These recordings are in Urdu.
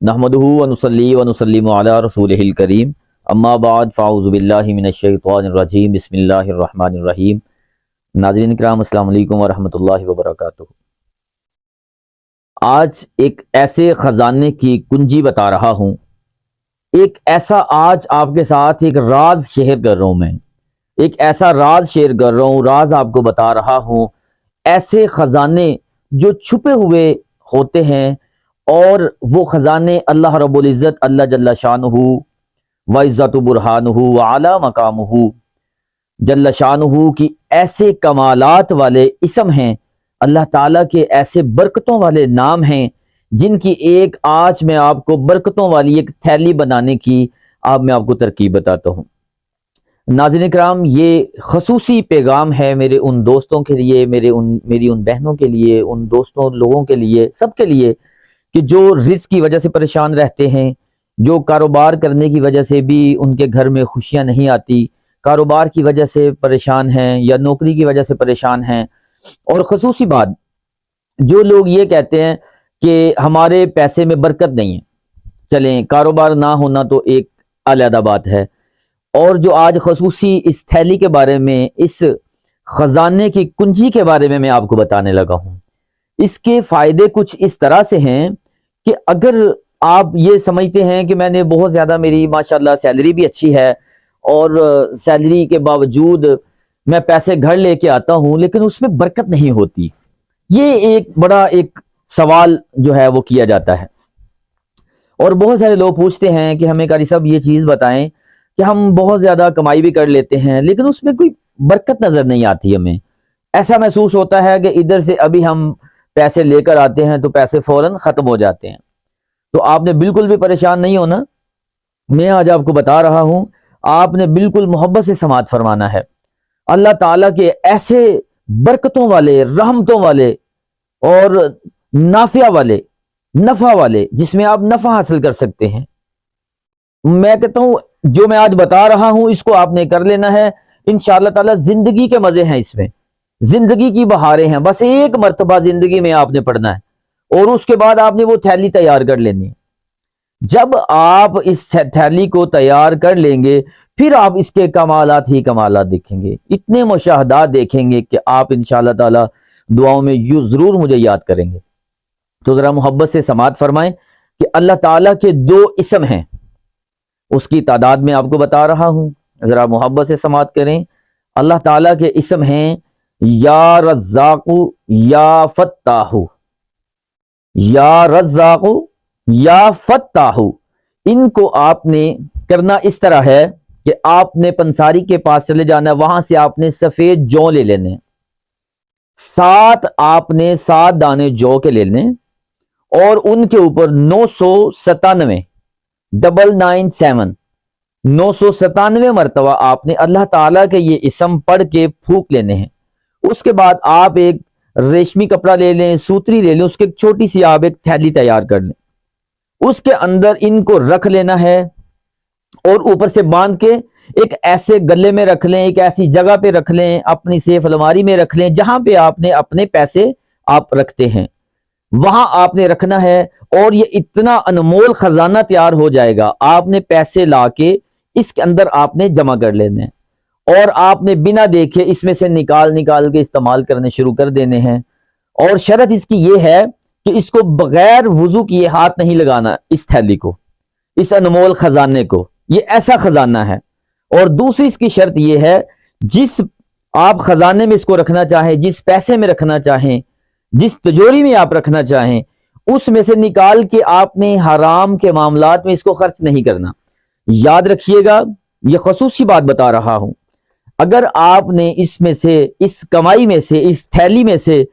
نحمدہ ونصلی ونسلم علی رسولہ الکریم اما بعد فاعوذ باللہ من الشیطان الرجیم بسم اللہ الرحمن الرحیم۔ ناظرین کرام السلام علیکم ورحمۃ اللہ وبرکاتہ۔ آج ایک ایسے خزانے کی کنجی بتا رہا ہوں، ایک ایسا آج آپ کے ساتھ ایک راز شیئر کر رہا ہوں، میں ایک ایسا راز شیئر کر رہا ہوں، راز آپ کو بتا رہا ہوں، ایسے خزانے جو چھپے ہوئے ہوتے ہیں، اور وہ خزانے اللہ رب العزت اللہ جل شانہ وعزت برہانہ وعلی مقامہ جل شانہ کی ایسے کمالات والے اسم ہیں، اللہ تعالیٰ کے ایسے برکتوں والے نام ہیں، جن کی ایک آج میں آپ کو برکتوں والی ایک تھیلی بنانے کی میں آپ کو ترکیب بتاتا ہوں۔ ناظرین کرام، یہ خصوصی پیغام ہے میرے ان دوستوں کے لیے، میری ان بہنوں کے لیے، ان دوستوں لوگوں کے لیے، سب کے لیے کہ جو رزق کی وجہ سے پریشان رہتے ہیں، جو کاروبار کرنے کی وجہ سے بھی ان کے گھر میں خوشیاں نہیں آتی، کاروبار کی وجہ سے پریشان ہیں یا نوکری کی وجہ سے پریشان ہیں، اور خصوصی بات جو لوگ یہ کہتے ہیں کہ ہمارے پیسے میں برکت نہیں ہے۔ چلیں، کاروبار نہ ہونا تو ایک علیحدہ بات ہے، اور جو آج خصوصی اس تھیلی کے بارے میں، اس خزانے کی کنجی کے بارے میں آپ کو بتانے لگا ہوں، اس کے فائدے کچھ اس طرح سے ہیں کہ اگر آپ یہ سمجھتے ہیں کہ میں نے بہت زیادہ، میری ماشاءاللہ سیلری بھی اچھی ہے، اور سیلری کے باوجود میں پیسے گھر لے کے آتا ہوں لیکن اس میں برکت نہیں ہوتی، یہ ایک بڑا ایک سوال جو ہے وہ کیا جاتا ہے، اور بہت سارے لوگ پوچھتے ہیں کہ ہمیں قاری صاحب یہ چیز بتائیں کہ ہم بہت زیادہ کمائی بھی کر لیتے ہیں لیکن اس میں کوئی برکت نظر نہیں آتی، ہمیں ایسا محسوس ہوتا ہے کہ ادھر سے ابھی ہم پیسے لے کر آتے ہیں تو پیسے فوراً ختم ہو جاتے ہیں۔ تو آپ نے بالکل بھی پریشان نہیں ہونا، میں آج آپ کو بتا رہا ہوں، آپ نے بالکل محبت سے سماعت فرمانا ہے۔ اللہ تعالیٰ کے ایسے برکتوں والے، رحمتوں والے اور نافع والے، نفع والے، جس میں آپ نفع حاصل کر سکتے ہیں، میں کہتا ہوں جو میں آج بتا رہا ہوں اس کو آپ نے کر لینا ہے، انشاءاللہ تعالیٰ زندگی کے مزے ہیں اس میں، زندگی کی بہاریں ہیں، بس ایک مرتبہ زندگی میں آپ نے پڑھنا ہے اور اس کے بعد آپ نے وہ تھیلی تیار کر لینی ہے۔ جب آپ اس تھیلی کو تیار کر لیں گے پھر آپ اس کے کمالات ہی کمالات دیکھیں گے، اتنے مشاہدات دیکھیں گے کہ آپ انشاءاللہ تعالی دعاؤں میں ضرور مجھے یاد کریں گے۔ تو ذرا محبت سے سماعت فرمائیں کہ اللہ تعالیٰ کے 2 اسم ہیں، اس کی تعداد میں آپ کو بتا رہا ہوں، ذرا محبت سے سماعت کریں۔ اللہ تعالیٰ کے اسم ہیں یا رزاق، یا فتاح، یا رزاق، یا فتاح۔ ان کو آپ نے کرنا اس طرح ہے کہ آپ نے پنساری کے پاس چلے جانا ہے، وہاں سے آپ نے سفید جو لے لینے، 7 آپ نے 7 دانے جو کے لے لینے، اور ان کے اوپر 997 997 مرتبہ آپ نے اللہ تعالیٰ کے یہ اسم پڑھ کے پھونک لینے ہیں۔ اس کے بعد آپ ایک ریشمی کپڑا لے لیں، سوتری لے لیں، اس کے ایک چھوٹی سی آپ ایک تھیلی تیار کر لیں، اس کے اندر ان کو رکھ لینا ہے، اور اوپر سے باندھ کے ایک ایسے گلے میں رکھ لیں، ایک ایسی جگہ پہ رکھ لیں، اپنی سیف الماری میں رکھ لیں جہاں پہ آپ نے اپنے پیسے آپ رکھتے ہیں، وہاں آپ نے رکھنا ہے، اور یہ اتنا انمول خزانہ تیار ہو جائے گا، آپ نے پیسے لا کے اس کے اندر آپ نے جمع کر لینے ہیں، اور آپ نے بنا دیکھے اس میں سے نکال کے استعمال کرنے شروع کر دینے ہیں۔ اور شرط اس کی یہ ہے کہ اس کو بغیر وضو کیے ہاتھ نہیں لگانا، اس تھیلی کو، اس انمول خزانے کو، یہ ایسا خزانہ ہے۔ اور دوسری اس کی شرط یہ ہے، جس آپ خزانے میں اس کو رکھنا چاہیں، جس پیسے میں رکھنا چاہیں، جس تجوری میں آپ رکھنا چاہیں، اس میں سے نکال کے آپ نے حرام کے معاملات میں اس کو خرچ نہیں کرنا۔ یاد رکھیے گا، یہ خصوصی بات بتا رہا ہوں، اگر آپ نے اس میں سے، اس کمائی میں سے، اس تھیلی میں سے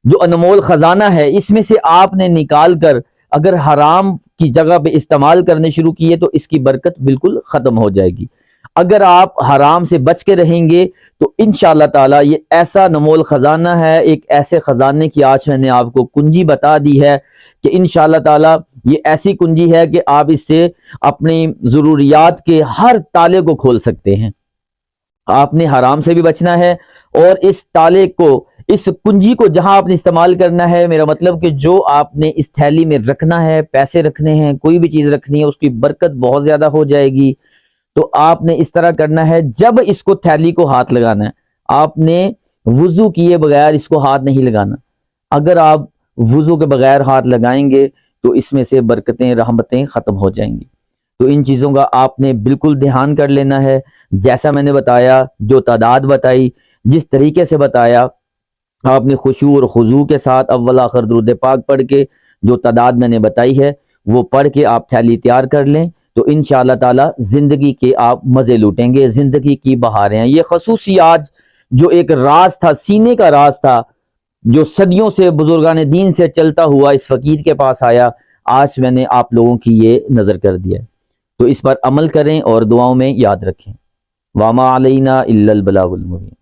جو انمول خزانہ ہے، اس میں سے آپ نے نکال کر اگر حرام کی جگہ پہ استعمال کرنے شروع کیے تو اس کی برکت بالکل ختم ہو جائے گی۔ اگر آپ حرام سے بچ کے رہیں گے تو انشاءاللہ تعالی یہ ایسا انمول خزانہ ہے، ایک ایسے خزانے کی آج میں نے آپ کو کنجی بتا دی ہے کہ انشاءاللہ تعالی یہ ایسی کنجی ہے کہ آپ اس سے اپنی ضروریات کے ہر تالے کو کھول سکتے ہیں۔ آپ نے حرام سے بھی بچنا ہے، اور اس تالے کو، اس کنجی کو جہاں آپ نے استعمال کرنا ہے، میرا مطلب کہ جو آپ نے اس تھیلی میں رکھنا ہے، پیسے رکھنے ہیں، کوئی بھی چیز رکھنی ہے، اس کی برکت بہت زیادہ ہو جائے گی۔ تو آپ نے اس طرح کرنا ہے، جب اس کو تھیلی کو ہاتھ لگانا ہے، آپ نے وضو کیے بغیر اس کو ہاتھ نہیں لگانا۔ اگر آپ وضو کے بغیر ہاتھ لگائیں گے تو اس میں سے برکتیں، رحمتیں ختم ہو جائیں گی۔ تو ان چیزوں کا آپ نے بالکل دھیان کر لینا ہے، جیسا میں نے بتایا، جو تعداد بتائی، جس طریقے سے بتایا، آپ نے خشوع اور خضوع کے ساتھ اول آخر درود پاک پڑھ کے جو تعداد میں نے بتائی ہے وہ پڑھ کے آپ تھیلی تیار کر لیں، تو انشاءاللہ تعالی زندگی کے آپ مزے لوٹیں گے، زندگی کی بہاریں ہیں۔ یہ خصوصی آج جو ایک راز تھا، سینے کا راز تھا، جو صدیوں سے بزرگان دین سے چلتا ہوا اس فقیر کے پاس آیا، آج میں نے آپ لوگوں کی یہ نظر کر دیا ہے۔ تو اس پر عمل کریں اور دعاؤں میں یاد رکھیں۔ وَمَا عَلَيْنَا إِلَّا الْبَلَاغُ الْمُبِينُ۔